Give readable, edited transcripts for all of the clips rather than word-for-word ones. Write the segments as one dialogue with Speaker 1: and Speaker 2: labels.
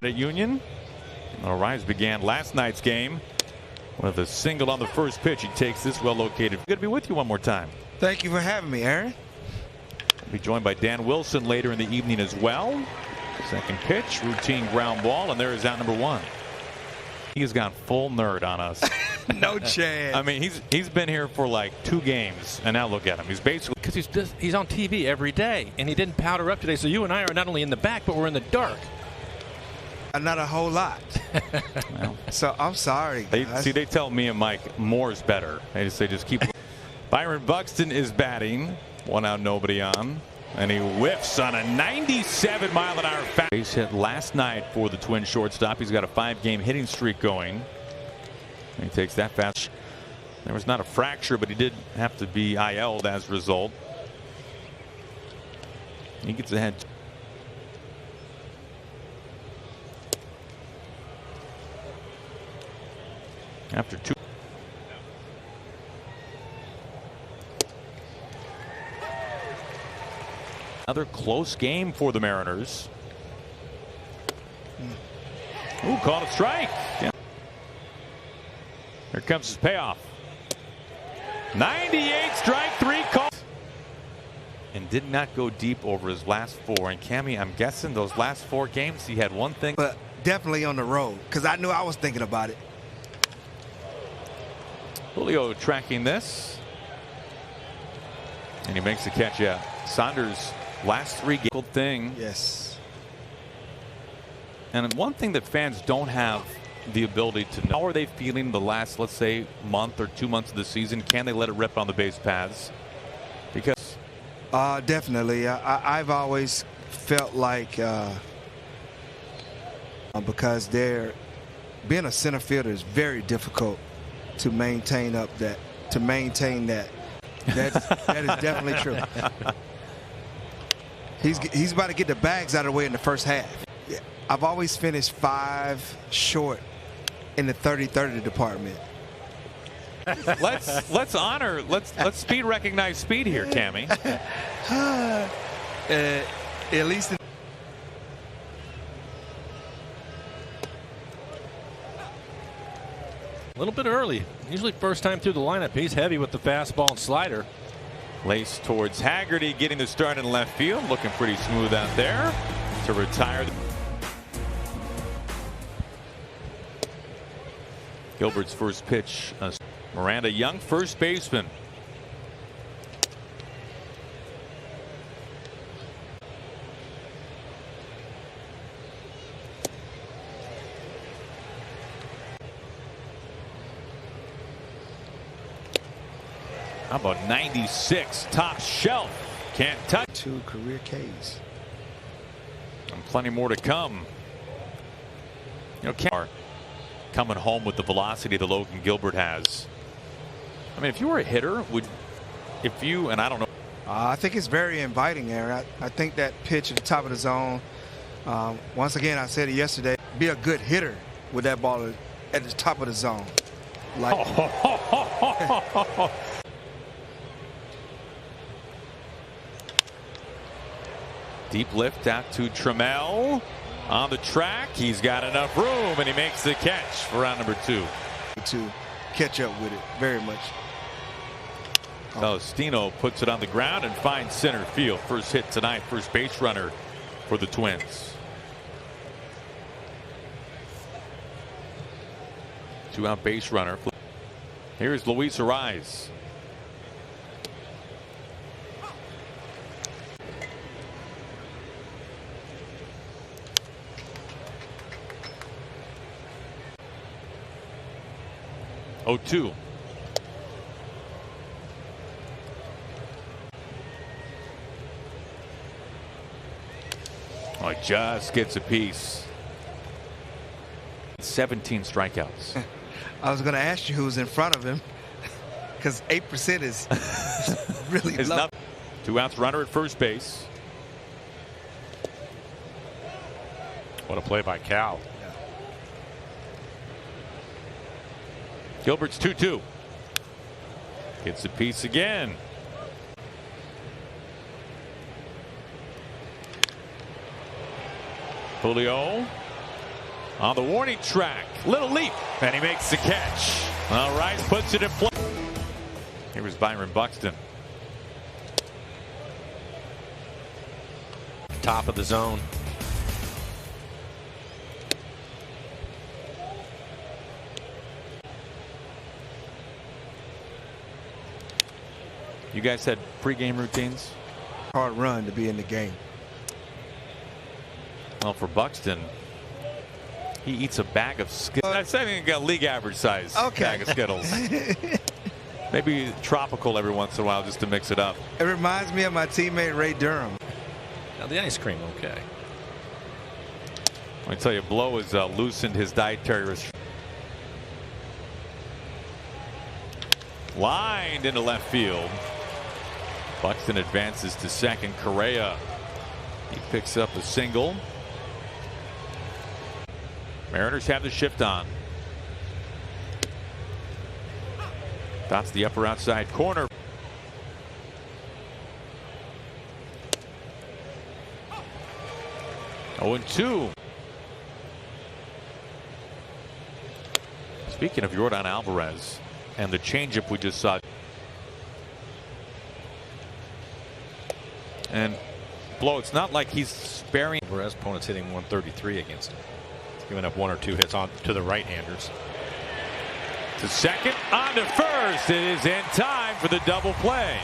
Speaker 1: At Union. Rise began last night's game with a single on the first pitch. He takes this well-located. Good to be with you one more time.
Speaker 2: Thank you for having me, Aaron.
Speaker 1: We'll be joined by Dan Wilson later in the evening as well. Second pitch, routine ground ball, and there is out number one. He has gone full nerd on us.
Speaker 2: No chance.
Speaker 1: I mean, he's been here for like 2 games, and now look at him. He's basically
Speaker 3: because he's on TV every day, and he didn't powder up today. So you and I are not only in the back, but we're in the dark.
Speaker 2: Not a whole lot.
Speaker 1: well,
Speaker 2: so I'm sorry, guys.
Speaker 1: They tell me and Mike more's better. They just keep. Byron Buxton is batting. 1 out, nobody on. And he whiffs on a 97-mile-an-hour fast. Base hit last night for the Twins shortstop. He's got a 5-game hitting streak going. And he takes that fast. There was not a fracture, but he did have to be IL'd as a result. He gets ahead. After 2. Another close game for the Mariners. Ooh, called a strike. Yeah. Here comes his payoff. 98, strike 3 call. And did not go deep over his last 4. And Cammy, I'm guessing those last 4 games he had one thing.
Speaker 2: But definitely on the road, because I knew I was thinking about it.
Speaker 1: Julio tracking this. And he makes the catch. Yeah. Saunders last 3 games. Thing.
Speaker 2: Yes.
Speaker 1: And one thing that fans don't have the ability to know, how are they feeling the last, let's say, month or 2 months of the season? Can they let it rip on the base paths? Because
Speaker 2: definitely. I've always felt like because being a center fielder is very difficult to maintain that. That is definitely true. He's about to get the bags out of the way in the first half. Yeah, I've always finished 5 short in the 30-30 department.
Speaker 1: let's speed recognize speed here, Cammy.
Speaker 2: At least
Speaker 3: A little bit early. Usually first time through the lineup. He's heavy with the fastball and slider.
Speaker 1: Lace towards Haggerty, getting the start in left field. Looking pretty smooth out there to retire. Gilbert's first pitch. Miranda Young, first baseman. How about 96 top shelf? Can't touch.
Speaker 2: 2 career Ks.
Speaker 1: And plenty more to come. You know, coming home with the velocity that Logan Gilbert has. I mean, if you were a hitter, and I don't know.
Speaker 2: I think it's very inviting, Aaron. I think that pitch at the top of the zone, once again, I said it yesterday, be a good hitter with that ball at the top of the zone. Like
Speaker 1: deep lift out to Trammell on the track. He's got enough room, and he makes the catch for round number 2.
Speaker 2: To catch up with it very much.
Speaker 1: Stino puts it on the ground and finds center field. First hit tonight, first base runner for the Twins. 2-out base runner. Here's Luis Ariz. Oh, 2. Oh, he just gets a piece. 17 strikeouts.
Speaker 2: I was going to ask you who's in front of him, because 8% is really low.
Speaker 1: 2 outs, runner at first base.
Speaker 4: What a play by Cal.
Speaker 2: Yeah.
Speaker 1: Gilbert's 2-2. Gets a piece again. Julio On the warning track, little leap, and he makes the catch. All right, puts it in play. Here was Byron Buxton.
Speaker 3: Top of the zone.
Speaker 1: You guys had pregame routines?
Speaker 2: Hard run to be in the game.
Speaker 1: Well, for Buxton, he eats a bag of Skittles. I think he got league average size bag of Skittles. Maybe tropical every once in a while just to mix it up.
Speaker 2: It reminds me of my teammate Ray Durham.
Speaker 3: Now the ice cream, okay.
Speaker 1: Let me tell you, Blow has loosened his dietary restrictions. Lined into left field. Buxton advances to second. Correa, he picks up a single. Mariners have the shift on. Dots the upper outside corner. Oh, 0-2. Speaking of Yordan Alvarez and the changeup we just saw. And Blow, it's not like he's sparing.
Speaker 3: Alvarez opponent's hitting 133 against him. He's giving up 1 or 2 hits on to the right-handers.
Speaker 1: To second, on to first. It is in time for the double play.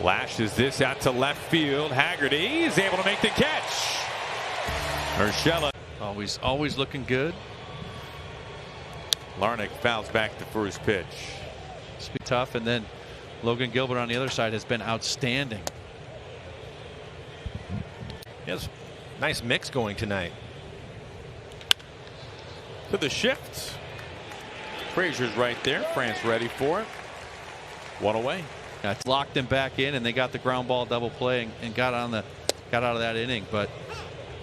Speaker 1: Lashes this out to left field. Haggerty is able to make the catch. Urshela.
Speaker 5: Always looking good.
Speaker 1: Larnach fouls back the first pitch.
Speaker 5: It's been tough, and then Logan Gilbert on the other side has been outstanding.
Speaker 3: Yes, nice mix going tonight.
Speaker 1: To the shift. Frazier's right there. France ready for it. 1 away.
Speaker 5: It's locked him back in, and they got the ground ball double play and got out of that inning. But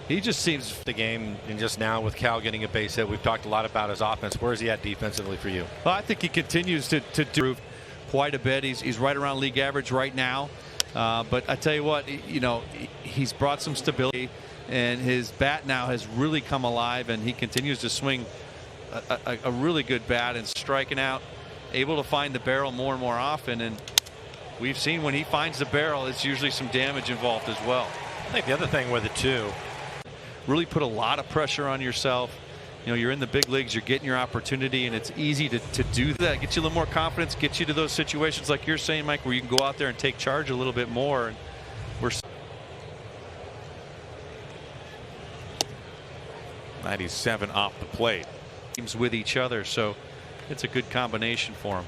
Speaker 5: he just seems
Speaker 3: the game, and just now with Cal getting a base hit, we've talked a lot about his offense. Where is he at defensively for you?
Speaker 5: Well, I think he continues to improve quite a bit. He's right around league average right now. But I tell you what, he's brought some stability, and his bat now has really come alive, and he continues to swing a really good bat and striking out, able to find the barrel more and more often. And we've seen when he finds the barrel, it's usually some damage involved as well.
Speaker 3: I think the other thing with it too,
Speaker 5: really put a lot of pressure on yourself. You're in the big leagues, you're getting your opportunity, and it's easy to do that. Get you a little more confidence, get you to those situations like you're saying, Mike, where you can go out there and take charge a little bit more. And we're
Speaker 1: 97 off the plate.
Speaker 5: Teams with each other, so it's a good combination for them.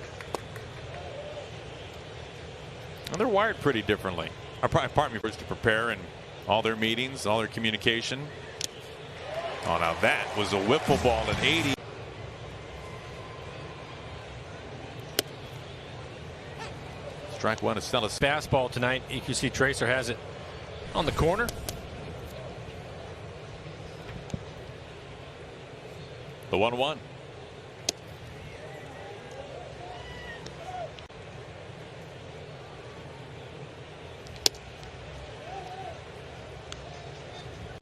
Speaker 1: Well, they're wired pretty differently. Pardon me, first to prepare and all their meetings, all their communication. Oh, now that was a wiffle ball at 80. Strike one, Estella's
Speaker 3: fastball tonight. EQC Tracer has it on the corner.
Speaker 1: The 1-1.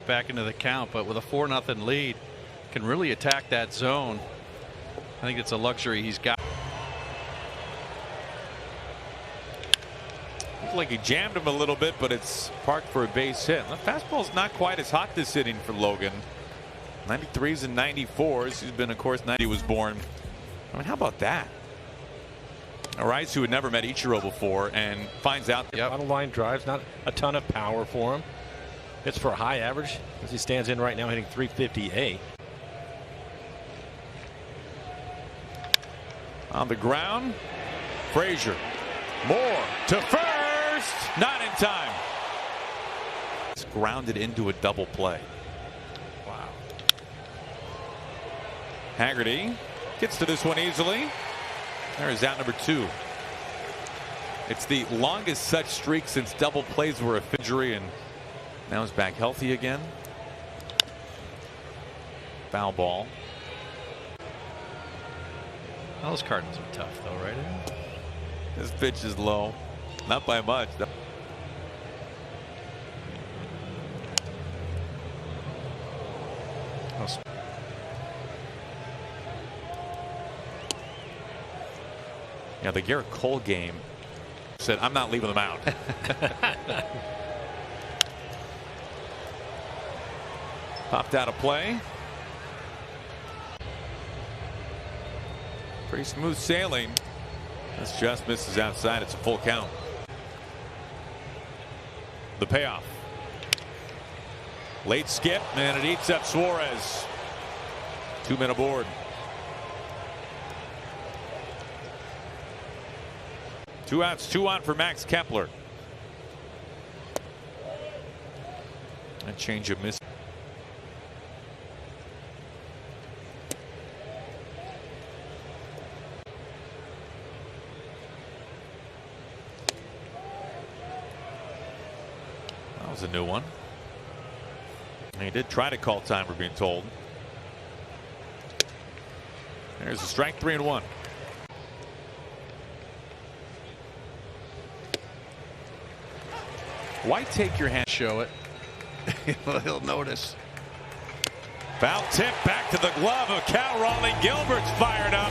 Speaker 5: Back into the count, but with a 4-0 lead, can really attack that zone. I think it's a luxury he's got.
Speaker 1: Looks like he jammed him a little bit, but it's parked for a base hit. The fastball's not quite as hot this inning for Logan. 93s and 94s. He's been, of course, 90 was born. I mean, how about that? Arise, who had never met Ichiro before, and finds out.
Speaker 3: Yep. Bottom line drives, not a ton of power for him. It's for a high average as he stands in right now, hitting 358.
Speaker 1: On the ground, Frazier. Moore to first, not in time. It's grounded into a double play.
Speaker 3: Wow.
Speaker 1: Haggerty gets to this one easily. There is out number 2. It's the longest such streak since double plays were a injury, and now he's back healthy again. Foul ball.
Speaker 5: Those Cardinals are tough, though, right?
Speaker 1: This pitch is low, not by much. Yeah, the Garrett Cole game said, I'm not leaving them out. Popped out of play. Pretty smooth sailing. This just misses outside. It's a full count. The payoff. Late skip, and it eats up Suarez. 2 men aboard. 2 outs, 2 on for Max Kepler. A change of miss. That was a new one. He did try to call time, we're being told. There's a strike, 3-1. Why take your hand?
Speaker 5: Show it. He'll notice.
Speaker 1: Foul tip back to the glove of Cal. Raleigh Gilbert's fired up.